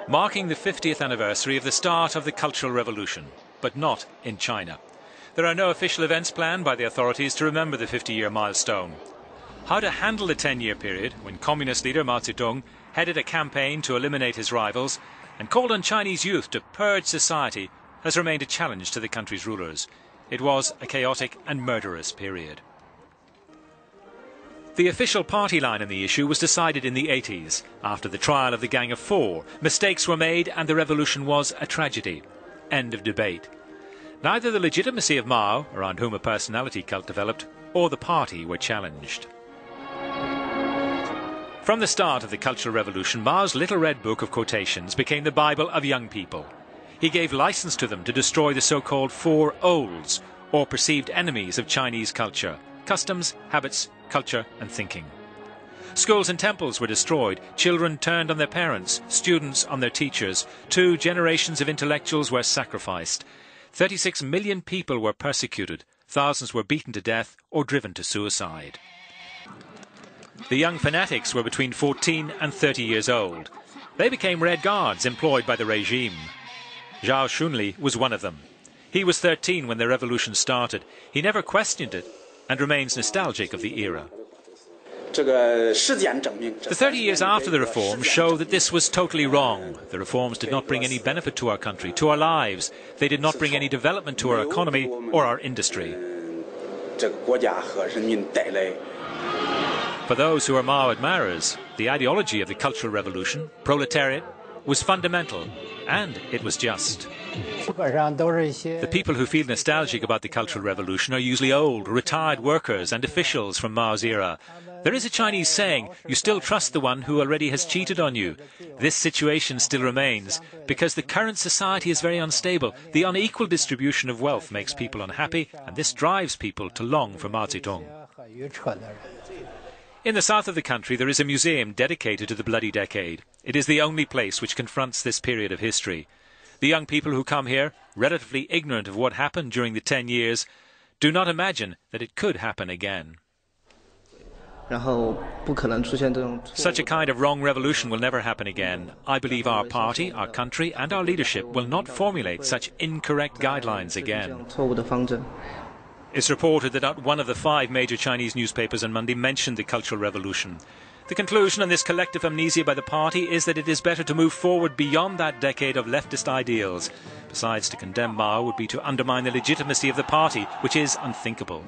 marking the 50th anniversary of the start of the Cultural Revolution, but not in China. There are no official events planned by the authorities to remember the 50-year milestone. How to handle the 10-year period when Communist leader Mao Zedong headed a campaign to eliminate his rivals and called on Chinese youth to purge society has remained a challenge to the country's rulers. It was a chaotic and murderous period. The official party line on the issue was decided in the 80s. After the trial of the Gang of Four, mistakes were made and the revolution was a tragedy. End of debate. Neither the legitimacy of Mao, around whom a personality cult developed, or the party were challenged. From the start of the Cultural Revolution, Mao's little red book of quotations became the Bible of young people. He gave license to them to destroy the so-called Four Olds, or perceived enemies of Chinese culture: customs, habits, culture and thinking. Schools and temples were destroyed, children turned on their parents, students on their teachers, 2 generations of intellectuals were sacrificed, 36 million people were persecuted, thousands were beaten to death or driven to suicide. The young fanatics were between 14 and 30 years old. They became Red Guards employed by the regime. Zhao Xunli was one of them. He was 13 when the revolution started. He never questioned it and remains nostalgic of the era. The 30 years after the reforms show that this was totally wrong. The reforms did not bring any benefit to our country, to our lives. They did not bring any development to our economy or our industry. For those who are Mao admirers, the ideology of the Cultural Revolution, proletariat, was fundamental, and it was just. The people who feel nostalgic about the Cultural Revolution are usually old, retired workers and officials from Mao's era. There is a Chinese saying, you still trust the one who already has cheated on you. This situation still remains, because the current society is very unstable. The unequal distribution of wealth makes people unhappy, and this drives people to long for Mao Zedong. In the south of the country there is a museum dedicated to the Bloody Decade. It is the only place which confronts this period of history. The young people who come here, relatively ignorant of what happened during the 10 years, do not imagine that it could happen again. Such a kind of wrong revolution will never happen again. I believe our party, our country and our leadership will not formulate such incorrect guidelines again. It's reported that not one of the 5 major Chinese newspapers on Monday mentioned the Cultural Revolution. The conclusion on this collective amnesia by the party is that it is better to move forward beyond that decade of leftist ideals. Besides, to condemn Mao would be to undermine the legitimacy of the party, which is unthinkable.